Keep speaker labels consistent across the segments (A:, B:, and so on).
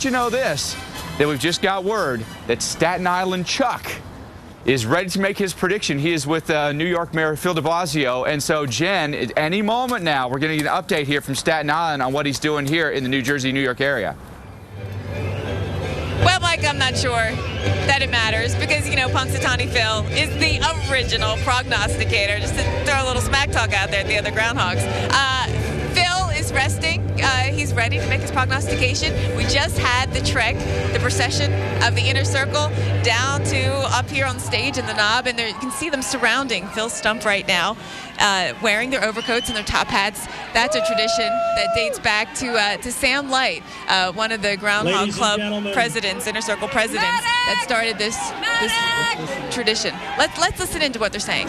A: You know this, that we've just got word that Staten Island Chuck is ready to make his prediction. He is with New York Mayor Phil de Blasio. And so, Jen, at any moment now, we're going to get an update here from Staten Island on what he's doing here in the New Jersey, New York area.
B: Well, Mike, I'm not sure that it matters because, you know, Punxsutawney Phil is the original prognosticator. Just to throw a little smack talk out there at the other Groundhogs. Phil is resting. He's ready to make his prognostication. We just had the trek, the procession of the inner circle down to up here on stage in the knob, and there, you can see them surrounding Phil's stump right now, wearing their overcoats and their top hats. That's a tradition that dates back to Sam Light, one of the Groundhog Club presidents, inner circle presidents, that started this tradition. Let's listen into what they're saying.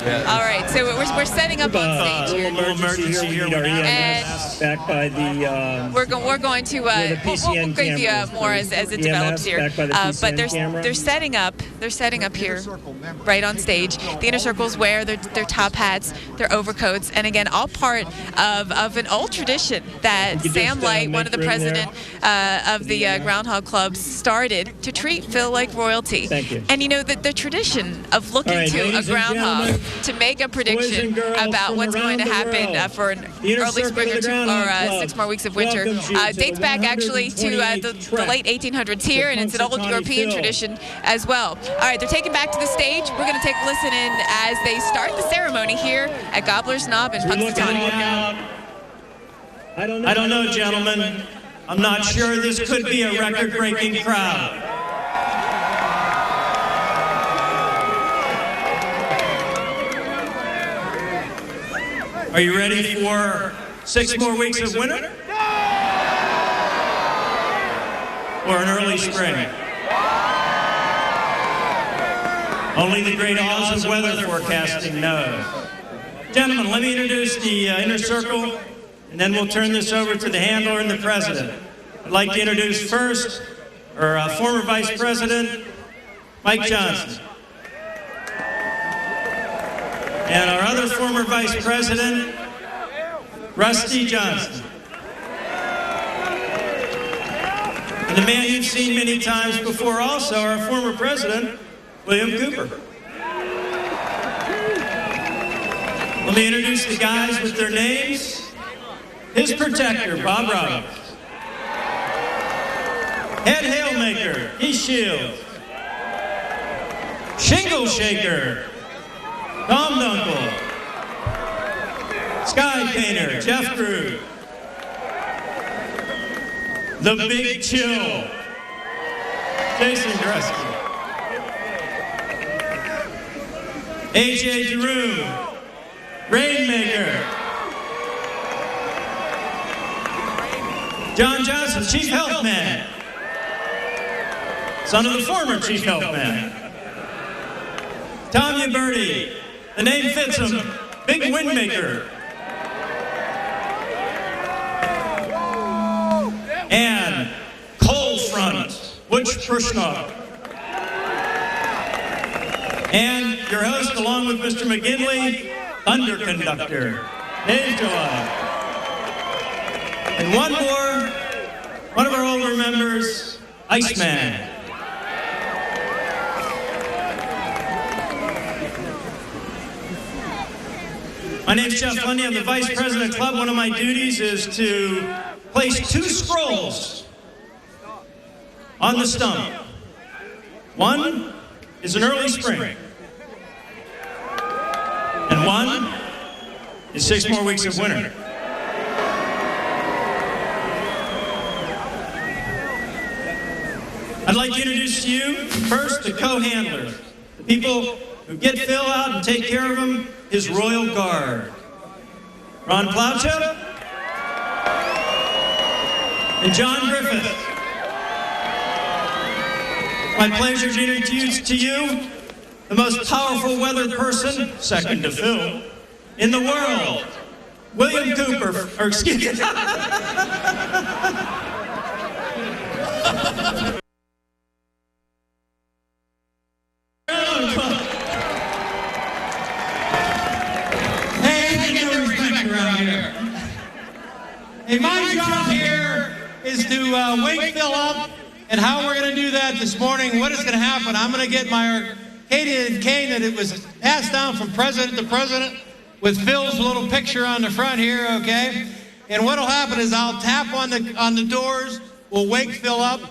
B: All right, so we're setting up on stage here.
C: Emergency here.
B: And
C: back by the.
B: We're going to we'll give you more as it develops here. But they're setting up here right on stage. The inner circles wear their top hats, their overcoats, and again, all part of an old tradition that Sam Light, one of the president of the Groundhog Club, started to treat Phil like royalty.
C: Thank you.
B: And you know the tradition of looking to a groundhog to make a prediction about what's going to happen for an early spring or 6 more weeks of winter dates back actually to the late 1800s here, and it's an old European tradition as well. All right, they're taken back to the stage. We're going to take a listen in as they start the ceremony here at Gobbler's Knob in Punxsutawney.
C: I don't know, gentlemen. I'm not sure this could be a record-breaking crowd. Are you ready for 6 more weeks of winter? Or an early spring? Only the great Oz of weather forecasting knows. Gentlemen, let me introduce the inner circle, and then we'll turn this over to the handler and the president. I'd like to introduce first our former Vice President, Mike Johnson. And our other former Vice President, Rusty Johnson. And the man you've seen many times before also, our former President, William Cooper. Let me introduce the guys with their names. His protector, Bob Roberts. Head Hailmaker, Keith Shields. Shingle Shaker, Tom Dunkel. Sky Painter, Jeff Crew. The Big Chill, Jason Grusky. AJ Jerome, Rainmaker. John Johnson, Chief Health Man. Son of the former Chief Health Man. Tanya Birdie, the name fits him, Big Windmaker. And Cold Front, Butch Krishna. And your host, along with Mr. McGinley, Thunder Conductor, Dave July. And one of our older members, Iceman. My name's Jeff Lundy. I'm the Vice President of the club. One of my duties is to place 2 scrolls on the stump. One is an early spring, and one is 6 more weeks of winter. I'd like to introduce to you first the co-handlers, the people who get Phil out and take care of him, his royal guard. Ron Plowchip and John Griffith. My pleasure to introduce to you the most powerful weather person, second to Phil, in the world, William Cooper, or excuse me. Hey, my job here is to wake Phil up, and how we're going to do that this morning, what is going to happen, I'm going to get my Arcadian cane that it was passed down from president to president with Phil's little picture on the front here, okay? And what'll happen is I'll tap on the doors, we'll wake Phil up,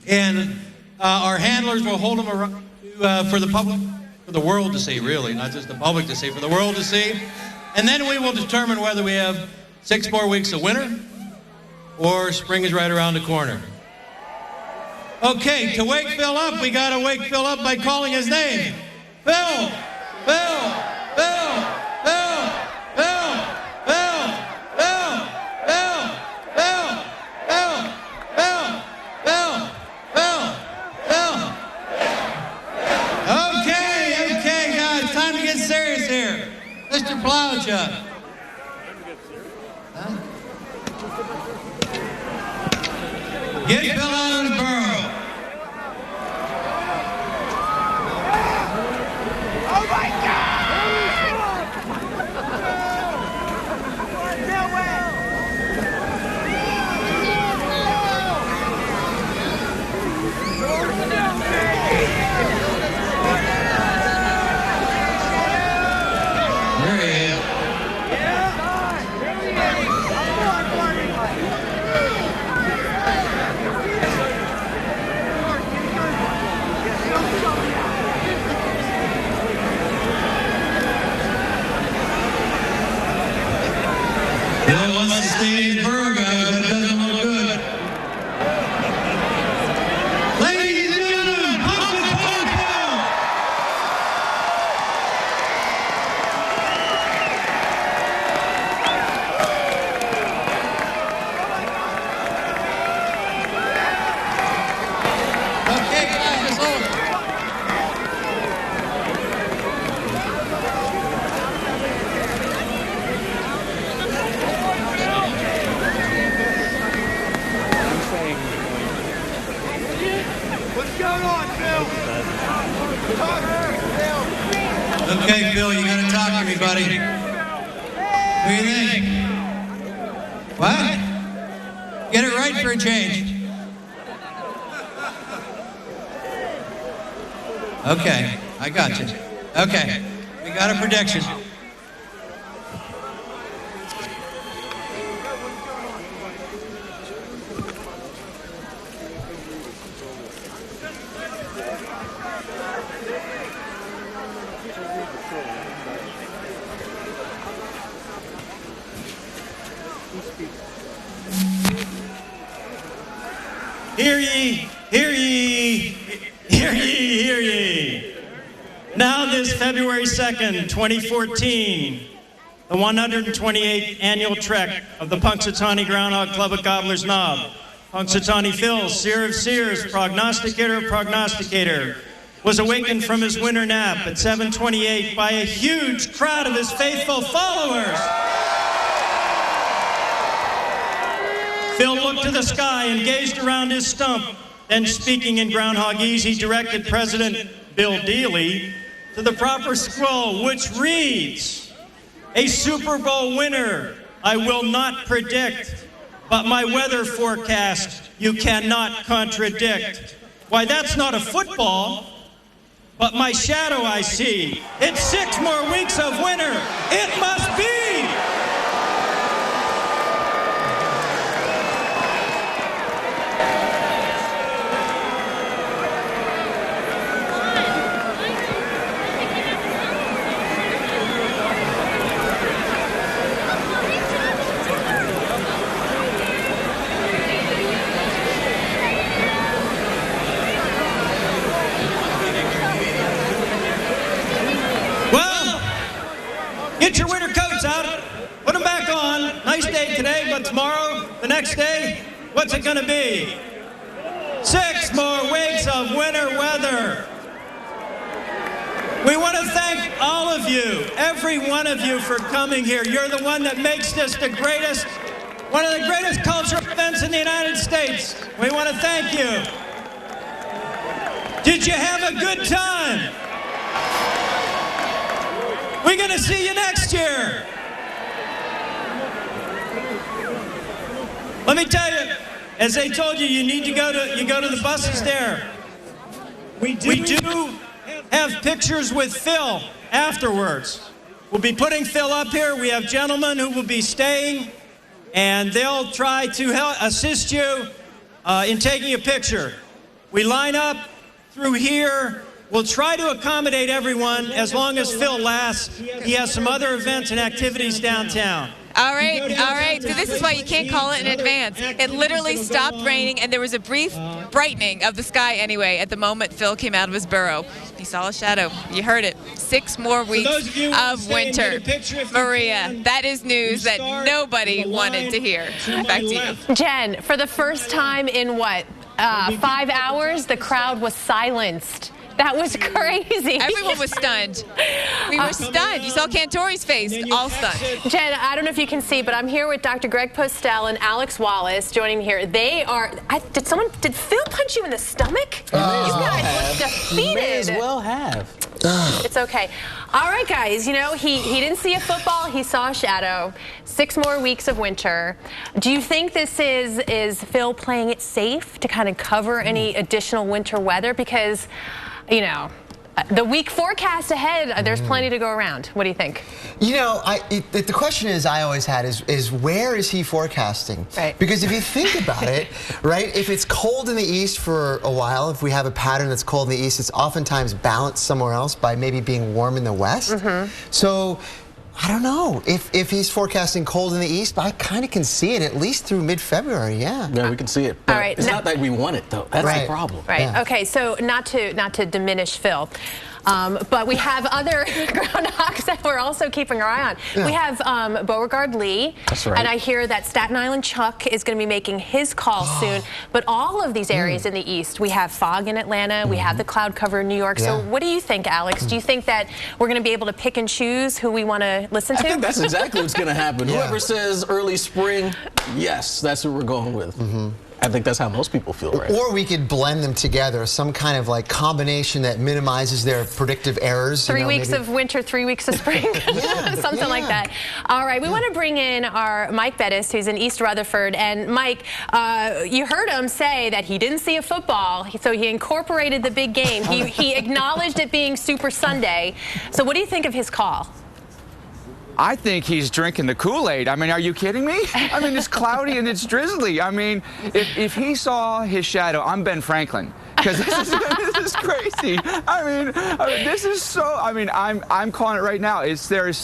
C: and our handlers will hold him around for the public, for the world to see, really, not just the public to see, for the world to see. And then we will determine whether we have 6 more weeks of winter or spring is right around the corner. Okay, to wake Phil up, we got to wake Phil up by calling his name. Phil! Phil! Phil! Phil! Phil! Phil! Phil! Phil! Phil! Phil! Phil! Phil! Phil! Phil! Okay, guys, time to get serious here. Mr. Plowchuck. Huh? Get Phil out of his burrow.
D: Oh my God! No way!
C: There he is. Bill wants to stay in his burrow, guys, but it doesn't look good. Ladies and gentlemen, Punxsutawney Phil! Okay, guys, it's over.
D: What's going on, Phil? Talk to Phil.
C: Okay, Phil, you gotta talk to me, buddy. What do you think? What? Get it right for a change. Okay, I got you. Okay, we got a prediction. Hear ye, hear ye, hear ye, hear ye. Now this February 2nd, 2014, the 128th annual trek of the Punxsutawney Groundhog Club at Gobbler's Knob. Punxsutawney Phil, seer of seers, prognosticator of prognosticator, was awakened from his winter nap at 7:28 by a huge crowd of his faithful followers. Phil looked to the sky and gazed around his stump. Then, speaking in Groundhogese, he directed President Bill Dealey to the proper scroll, which reads, "A Super Bowl winner I will not predict, but my weather forecast you cannot contradict." Why, that's not a football, but my shadow I see. It's 6 more weeks of winter. It must be. Get your winter coats out, put them back on. Nice day today, but tomorrow, the next day, what's it gonna be? 6 more weeks of winter weather. We want to thank all of you, every one of you, for coming here. You're the one that makes this the greatest, one of the greatest cultural events in the United States. We want to thank you. Did you have a good time? We're going to see you next year. Let me tell you, as they told you, you need to go to the buses there. We do have pictures with Phil afterwards. We'll be putting Phil up here. We have gentlemen who will be staying, and they'll try to assist you in taking a picture. We line up through here. We'll try to accommodate everyone as long as Phil lasts. He has some other events and activities downtown.
B: All right. So this is why you can't call it in advance. It literally stopped raining, and there was a brief brightening of the sky anyway at the moment Phil came out of his burrow. He saw a shadow. You heard it. 6 more weeks of winter. Maria, that is news that nobody wanted to hear. Back to you.
E: Jen, for the first time in what, 5 hours, the crowd was silenced. That was crazy.
B: Everyone was stunned. We were stunned. You saw Cantore's face, all stunned.
E: Jen, I don't know if you can see, but I'm here with Dr. Greg Postel and Alex Wallace joining me here. They are, did Phil punch you in the stomach? You guys look defeated.
F: May as well have.
E: It's okay. All right, guys, you know, he didn't see a football, he saw a shadow. 6 more weeks of winter. Do you think this is Phil playing it safe to kind of cover any additional winter weather? Because, you know, the week forecast ahead, there's plenty to go around. What do you think?
F: You know, the question I always had is where is he forecasting?
E: Right.
F: Because if you think about it, right, if it's cold in the east for a while, if we have a pattern that's cold in the east, it's oftentimes balanced somewhere else by maybe being warm in the west. So I don't know if he's forecasting cold in the east, but I kind of can see it at least through mid-February. Yeah,
G: we can see it. But
E: all right,
G: it's not that we want it though. That's the problem.
E: Right.
F: Yeah.
E: Okay. So not to diminish Phil, but we have other groundhogs that we're also keeping our eye on.
F: Yeah.
E: We have Beauregard Lee.
G: That's right.
E: And I hear that Staten Island Chuck is going to be making his call soon. But all of these areas in the east, we have fog in Atlanta. We have the cloud cover in New York. So what do you think, Alex? Do you think that we're going to be able to pick and choose who we want to listen to?
G: I think that's exactly what's going to happen. Whoever says early spring, yes, that's what we're going with. I think that's how most people feel right now.
F: Or we could blend them together, some kind of like combination that minimizes their predictive errors.
E: 3 weeks of winter, 3 weeks of spring, something like that. All right, we want to bring in our Mike Bettis, who's in East Rutherford. And Mike, you heard him say that he didn't see a football, so he incorporated the big game. He acknowledged it being Super Sunday. So what do you think of his call?
A: I think he's drinking the Kool-Aid. I mean, are you kidding me? I mean, it's cloudy and it's drizzly. I mean, if he saw his shadow, I'm Ben Franklin. Because this is crazy. I mean, this is so. I mean, I'm calling it right now. There's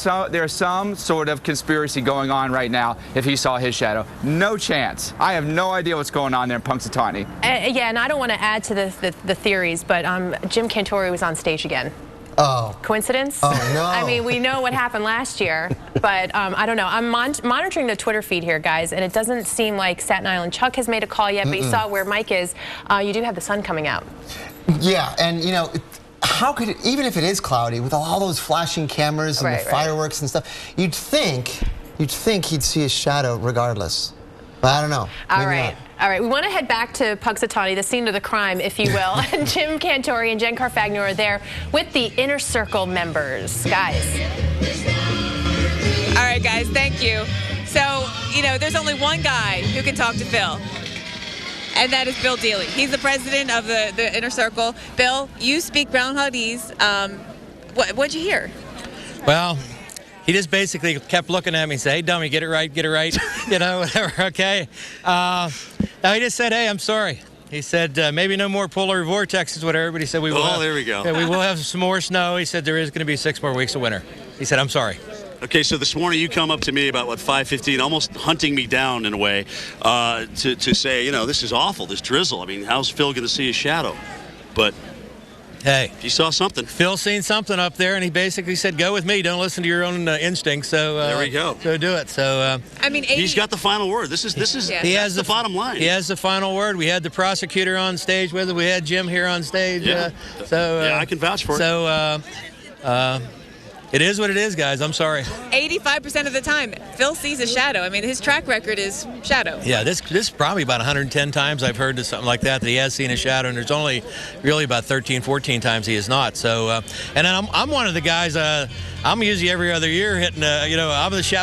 A: some sort of conspiracy going on right now. If he saw his shadow, no chance. I have no idea what's going on there in Punxsutawney.
E: Yeah, and I don't want to add to the theories, but Jim Cantore was on stage again.
F: Oh.
E: Coincidence?
F: Oh, no.
E: I mean, we know what happened last year, but I don't know. I'm monitoring the Twitter feed here, guys, and it doesn't seem like Staten Island Chuck has made a call yet, but you saw where Mike is. You do have the sun coming out.
F: Yeah, and you know, how could it, even if it is cloudy, with all those flashing cameras and the fireworks and stuff, you'd think he'd see his shadow regardless. But I don't know.
E: All right. All right, we want to head back to Punxsutawney, the scene of the crime, if you will. Jim Cantore and Jen Carfagno are there with the Inner Circle members. Guys.
B: All right, guys, thank you. So, you know, there's only one guy who can talk to Phil, and that is Bill Dealey. He's the president of the Inner Circle. Bill, you speak Groundhogese. What'd you hear?
H: Well, he just basically kept looking at me and said, "Hey, dummy, get it right, you know, whatever, okay?" Now, he just said, "Hey, I'm sorry." He said, maybe no more polar vortexes, whatever, but he said, we will.
I: Oh, there we go.
H: Yeah, we will have some more snow. He said, there is going to be 6 more weeks of winter. He said, I'm sorry.
I: Okay, so this morning you come up to me about, 5:15, almost hunting me down in a way, to say, you know, this is awful, this drizzle. I mean, how's Phil going to see his shadow? But
H: hey,
I: he saw something.
H: Phil seen something up there, and he basically said, go with me. Don't listen to your own instincts. So
I: there we go.
H: So do it. So
B: I mean,
I: he's got the final word. This is
H: he has
I: the bottom line.
H: He has the final word. We had the prosecutor on stage with it. We had Jim here on stage.
I: Yeah.
H: So
I: I can vouch for it.
H: So It is what it is, guys. I'm sorry.
B: 85% of the time, Phil sees a shadow. I mean, his track record is shadow.
H: Yeah, this is probably about 110 times I've heard something like that he has seen a shadow, and there's only really about 13, 14 times he has not. So, and then I'm one of the guys. I'm usually every other year hitting. I'm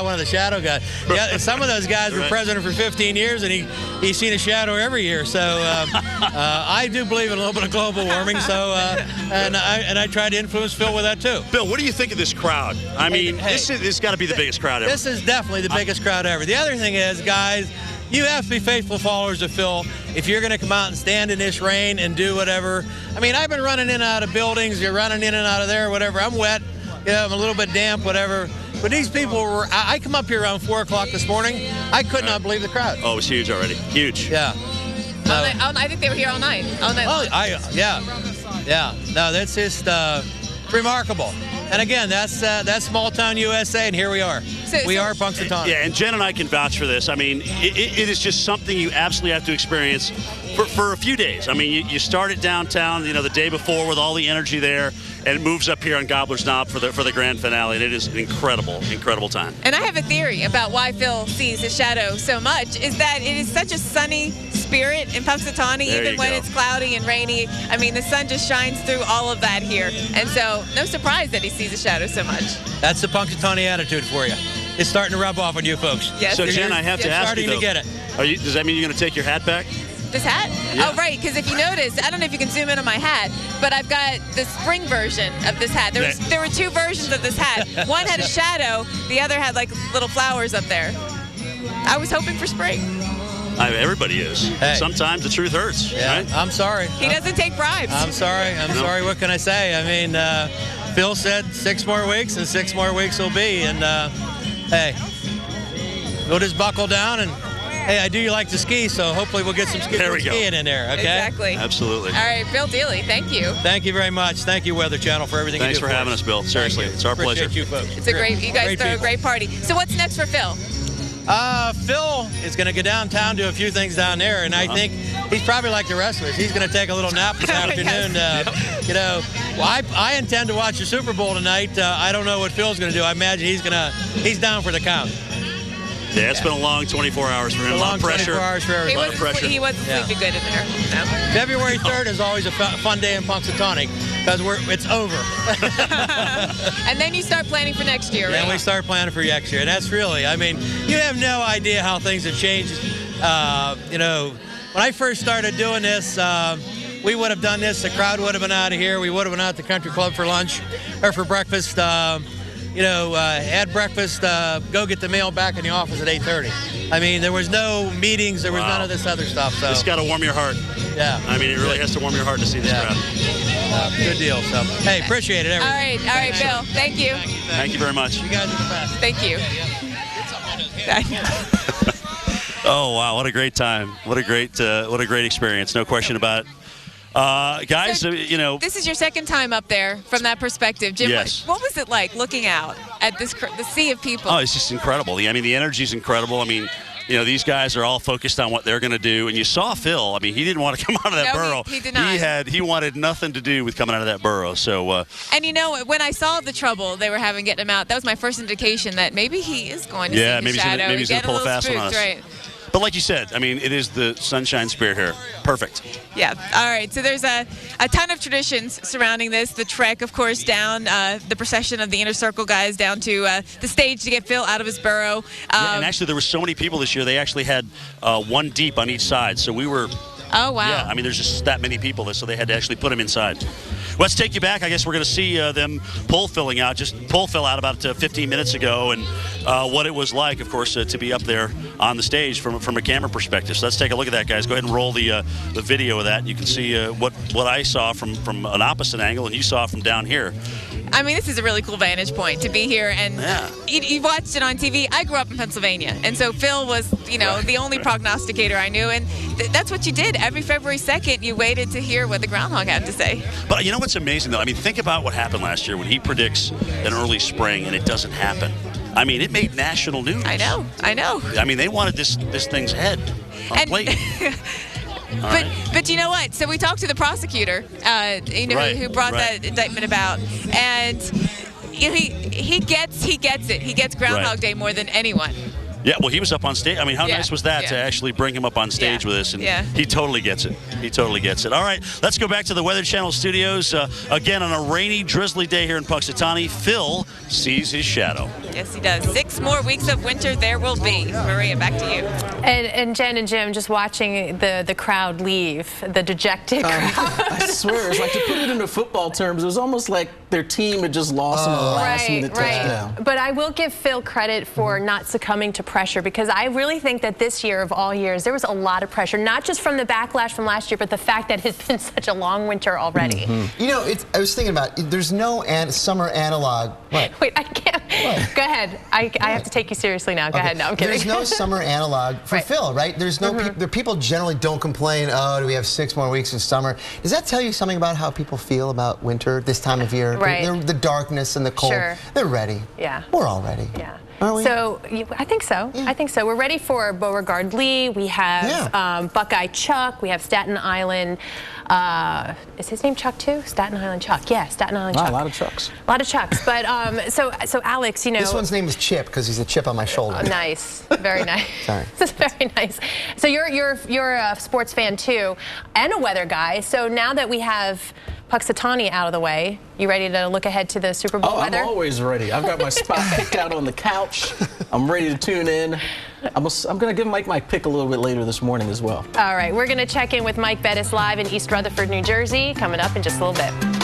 H: one of the shadow guys. Yeah, some of those guys were president for 15 years, and he's seen a shadow every year. So I do believe in a little bit of global warming. So and I try to influence Phil with that too.
I: Bill, what do you think of this crowd? I mean, this has got to be the biggest crowd ever.
H: This is definitely the biggest crowd ever. The other thing is, guys, you have to be faithful followers of Phil if you're going to come out and stand in this rain and do whatever. I mean, I've been running in and out of buildings. You're running in and out of there, whatever. I'm wet. I'm a little bit damp, whatever. But these people were, I come up here around 4 o'clock this morning. I could not believe the crowd.
I: Oh, it was huge already. Huge.
H: Yeah.
B: No. I think they were here all night. All night long.
H: Yeah. No, that's just remarkable. And again, that's small town USA, and here we are. We are Punxsutawney.
I: Yeah, and Jen and I can vouch for this. I mean, it is just something you absolutely have to experience for a few days. I mean, you start it downtown, the day before with all the energy there, and it moves up here on Gobbler's Knob for the grand finale, and it is an incredible time.
B: And I have a theory about why Phil sees his shadow so much, is that it is such a sunny spirit in Punxsutawney, even when it's cloudy and rainy. I mean, the sun just shines through all of that here, and so no surprise that he sees a shadow so much.
H: That's the Punxsutawney attitude for you. It's starting to rub off on you folks.
B: Yes.
I: So, Jen, I have to ask you,
H: starting to get it.
I: Does that mean you're going to take your hat back?
B: This hat?
I: Yeah.
B: Oh, right, because if you notice, I don't know if you can zoom in on my hat, but I've got the spring version of this hat. There were 2 versions of this hat. One had a shadow, the other had like little flowers up there. I was hoping for spring.
I: Everybody is.
H: Hey.
I: Sometimes the truth hurts.
H: Yeah,
I: right?
H: I'm sorry.
B: He doesn't take bribes.
H: I'm sorry. Sorry. What can I say? I mean, Phil said 6 more weeks, and 6 more weeks will be. And hey, we'll just buckle down and. Hey, I do like to ski, so hopefully we'll get some skiing in there, okay?
B: Exactly.
I: Absolutely.
B: All right, Bill Dealey, thank you.
H: Thank you very much. Thank you, Weather Channel, for everything
I: Thanks
H: you do
I: for having us, Bill. Seriously, it's our pleasure.
H: Appreciate you folks.
B: It's you guys throw a great party. So what's next for Phil?
H: Phil is going to go downtown, do a few things down there, and I think he's probably like the rest of us. He's going to take a little nap this afternoon. I intend to watch the Super Bowl tonight. I don't know what Phil's going to do. I imagine he's down for the count.
I: Yeah, it's been a long 24 hours for him. A lot of pressure.
H: 24 hours for everybody.
B: He wasn't sleeping good in there. No.
H: February 3rd is always a fun day in Punxsutawney because it's over.
B: And then you start planning for next year, right?
H: And we start planning for next year. And that's really, I mean, you have no idea how things have changed. When I first started doing this, we would have done this. The crowd would have been out of here. We would have been out at the country club for lunch or for breakfast. Had breakfast, go get the mail back in the office at 8:30. I mean, there was no meetings, there was none of this other stuff. So
I: it's got to warm your heart.
H: Yeah.
I: I mean, it really has to warm your heart to see this crowd.
H: Good deal. So, hey, appreciate it, everyone.
B: All right, Bill. Thank you.
I: Thank you very much.
H: You guys are the best.
B: Thank you.
I: Oh wow, what a great time! What a great experience. No question about it. Guys,
B: so, this is your second time up there from that perspective. Jim,
I: yes.
B: What was it like looking out at the sea of people?
I: Oh, it's just incredible. I mean, the energy's incredible. I mean, these guys are all focused on what they're going to do. And you saw Phil. I mean, he didn't want to come out of that burrow.
B: He did not.
I: He wanted nothing to do with coming out of that burrow. So.
B: And when I saw the trouble they were having getting him out, that was my first indication that maybe he is going to see the shadow.
I: Maybe he's going to pull a fast one on us.
B: Right.
I: But like you said, I mean, it is the sunshine spirit here. Perfect.
B: Yeah. All right. So there's a ton of traditions surrounding this. The trek, of course, down the procession of the Inner Circle guys down to the stage to get Phil out of his burrow.
I: And actually, there were so many people this year. They actually had 1 deep on each side. So we were.
B: Oh, wow.
I: Yeah. I mean, there's just that many people, so they had to actually put him inside. Let's take you back. I guess we're going to see them pull Phil out about 15 minutes ago, and what it was like, of course, to be up there on the stage from a camera perspective. So let's take a look at that, guys. Go ahead and roll the video of that. You can see what I saw from an opposite angle, and you saw from down here.
B: I mean, this is a really cool vantage point to be here, and you watched it on TV. I grew up in Pennsylvania, and so Phil was, the only prognosticator I knew, and that's what you did. Every February 2nd, you waited to hear what the Groundhog had to say.
I: But you know what's amazing, though? I mean, think about what happened last year when he predicts an early spring, and it doesn't happen. I mean, it made national news.
B: I know.
I: I mean, they wanted this thing's head on plate.
B: But you know what? So we talked to the prosecutor, who brought that indictment about, and he gets it. He gets Groundhog Day more than anyone.
I: Yeah, well, he was up on stage. I mean, how nice was that to actually bring him up on stage with us? And he totally gets it. He totally gets it. All right, let's go back to the Weather Channel studios. Again, on a rainy, drizzly day here in Punxsutawney, Phil sees his shadow.
B: Yes, he does. 6 more weeks of winter there will be. Maria, back to you.
E: And Jen and Jim, just watching the crowd leave, the dejected crowd.
G: I swear, it's like, to put it into football terms, it was almost like their team had just lost in a last-minute touchdown.
E: But I will give Phil credit for not succumbing to pressure, because I really think that this year of all years, there was a lot of pressure, not just from the backlash from last year, but the fact that it's been such a long winter already.
F: You know, I was thinking about, there's no summer analog. What?
E: Wait, I can't. What? Go ahead. I have to take you seriously now. Go ahead. No, I'm kidding.
F: There's no summer analog for Phil, right? There's no people generally don't complain, oh, do we have 6 more weeks of summer? Does that tell you something about how people feel about winter this time of year?
E: Right.
F: The darkness and the cold.
E: Sure.
F: They're ready.
E: Yeah.
F: We're all ready.
E: Yeah.
F: Aren't we?
E: So I think so. I think so. We're ready for Beauregard Lee. We have Buckeye Chuck. We have Staten Island. Is his name Chuck too? Staten Island Chuck. Yeah, Staten Island Chuck.
G: A lot of Chucks.
E: A lot of Chucks. But so Alex, you know.
F: This one's name is Chip because he's a chip on my shoulder.
E: Oh, nice. Very nice.
F: Sorry.
E: This is very nice. So you're a sports fan too, and a weather guy. So now that we have Punxsutawney out of the way, you ready to look ahead to the Super Bowl weather?
G: I'm always ready. I've got my spot picked out on the couch. I'm ready to tune in. I'm going to give Mike my pick a little bit later this morning as well.
E: All right, we're going to check in with Mike Bettis live in East Rutherford, New Jersey, coming up in just a little bit.